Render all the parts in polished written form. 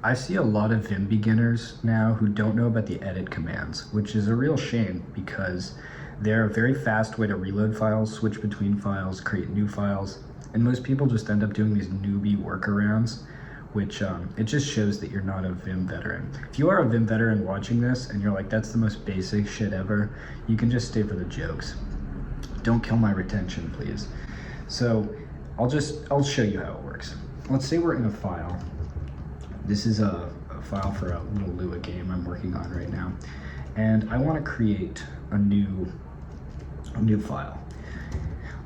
I see a lot of Vim beginners now who don't know about the edit commands, which is a real shame because they're a very fast way to reload files, switch between files, create new files, and most people just end up doing these newbie workarounds, which it just shows that you're not a Vim veteran. If you are a Vim veteran watching this and you're like, that's the most basic shit ever, you can just stay for the jokes. Don't kill my retention, please. So I'll show you how it works. Let's say we're in a file. This is a file for a little Lua game I'm working on right now. And I want to create a new file.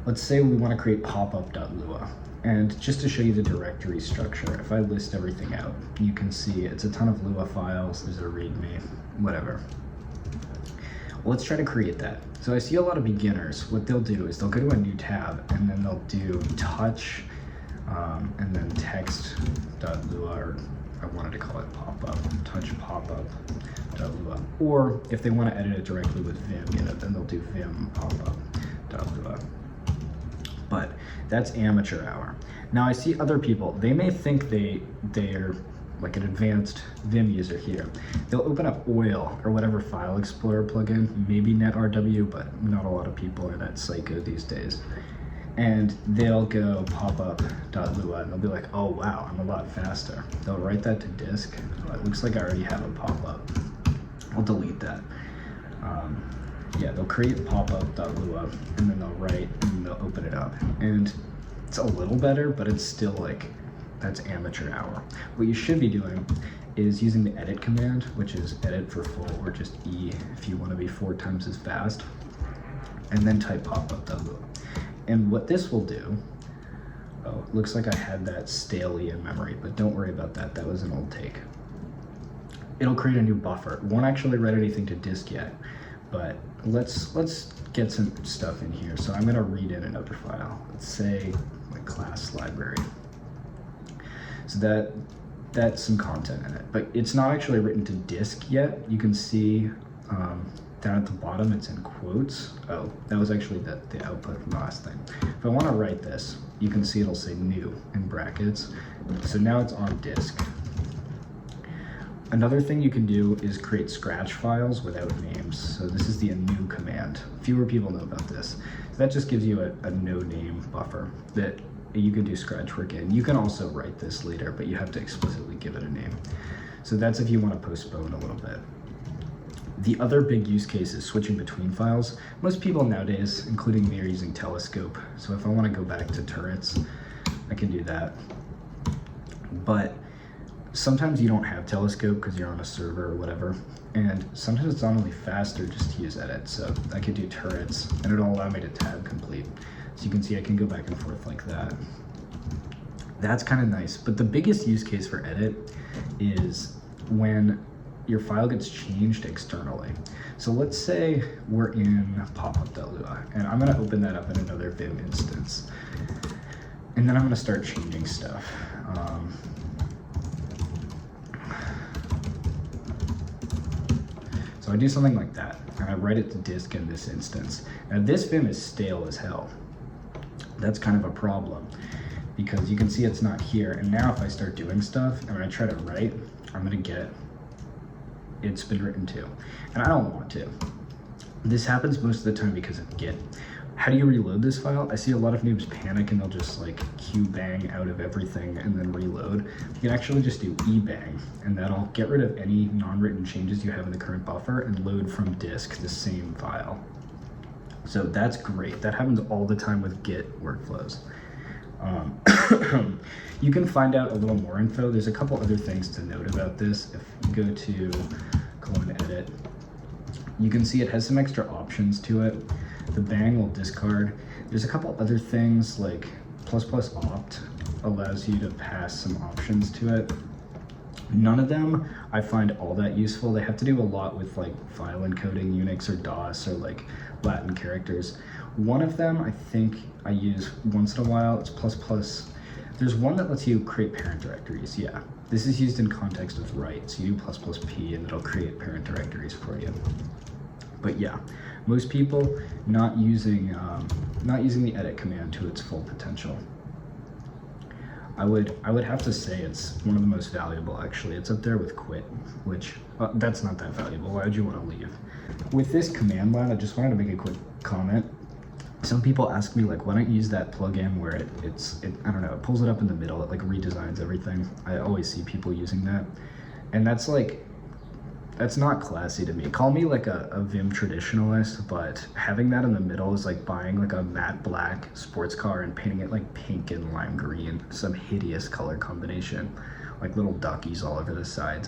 Let's say we want to create popup.lua. And just to show you the directory structure, if I list everything out, you can see it's a ton of Lua files, there's a README, whatever. Well, let's try to create that. So I see a lot of beginners, what they'll do is they'll go to a new tab and then they'll do touch and then text.lua, or I wanted to call it popup, touch popup.lua. Or if they want to edit it directly with Vim, then they'll do vim popup.lua. But that's amateur hour. Now I see other people, they may think they're like an advanced Vim user here. They'll open up Oil or whatever file explorer plugin, maybe NetRW, but not a lot of people are that psycho these days. And they'll go popup.lua and they'll be like, oh wow, I'm a lot faster. They'll write that to disk. Oh, it looks like I already have a popup. I'll delete that. Yeah, they'll create popup.lua and then they'll write and then they'll open it up. And it's a little better, but it's still like, that's amateur hour. What you should be doing is using the edit command, which is edit for full, or just E if you want to be 4 times as fast, and then type popup.lua. And what this will do, oh, it looks like I had that stalely in memory, but don't worry about that, that was an old take. It'll create a new buffer. It won't actually write anything to disk yet, but let's get some stuff in here. So I'm gonna read in another file. Let's say my class library. So that's some content in it, but it's not actually written to disk yet. You can see down at the bottom, it's in quotes. Oh, that was actually the output from the last thing. If I want to write this, you can see it'll say new in brackets. So now it's on disk. Another thing you can do is create scratch files without names. So this is the new command. Fewer people know about this. So that just gives you a no name buffer that you can do scratch work in. You can also write this later, but you have to explicitly give it a name. So that's if you want to postpone a little bit. The other big use case is switching between files. Most people nowadays, including me, are using Telescope. So if I want to go back to turrets, I can do that. But sometimes you don't have Telescope because you're on a server or whatever. And sometimes it's not only faster just to use edit. So I could do turrets and it'll allow me to tab complete. So you can see I can go back and forth like that. That's kind of nice. But the biggest use case for edit is when your file gets changed externally. So let's say we're in popup.lua and I'm gonna open that up in another Vim instance. And then I'm gonna start changing stuff. So I do something like that and I write it to disk in this instance. Now this Vim is stale as hell. That's kind of a problem because you can see it's not here. And now if I start doing stuff and I try to write, I'm gonna get it's been written to, and I don't want to. This happens most of the time because of Git. How do you reload this file? I see a lot of noobs panic and they'll just like qbang out of everything and then reload. You can actually just do ebang, and that'll get rid of any non-written changes you have in the current buffer and load from disk the same file. So that's great. That happens all the time with Git workflows. You can find out a little more info. There's a couple other things to note about this. If you go to :edit, you can see it has some extra options to it. The bang will discard. There's a couple other things like ++opt allows you to pass some options to it. None of them I find all that useful. They have to do a lot with like file encoding, Unix or DOS, or like Latin characters. One of them I think I use once in a while, it's ++. There's one that lets you create parent directories, yeah. This is used in context of write, so you do ++p and it'll create parent directories for you. But yeah, most people not using the edit command to its full potential. I would have to say it's one of the most valuable, actually. It's up there with quit, which that's not that valuable. Why would you want to leave? With this command line, I just wanted to make a quick comment. Some people ask me, like, why don't you use that plugin where it I don't know, it pulls it up in the middle, it like redesigns everything. I always see people using that, and that's not classy to me. Call me like a Vim traditionalist, but having that in the middle is like buying like a matte black sports car and painting it like pink and lime green, some hideous color combination, like little duckies all over the sides.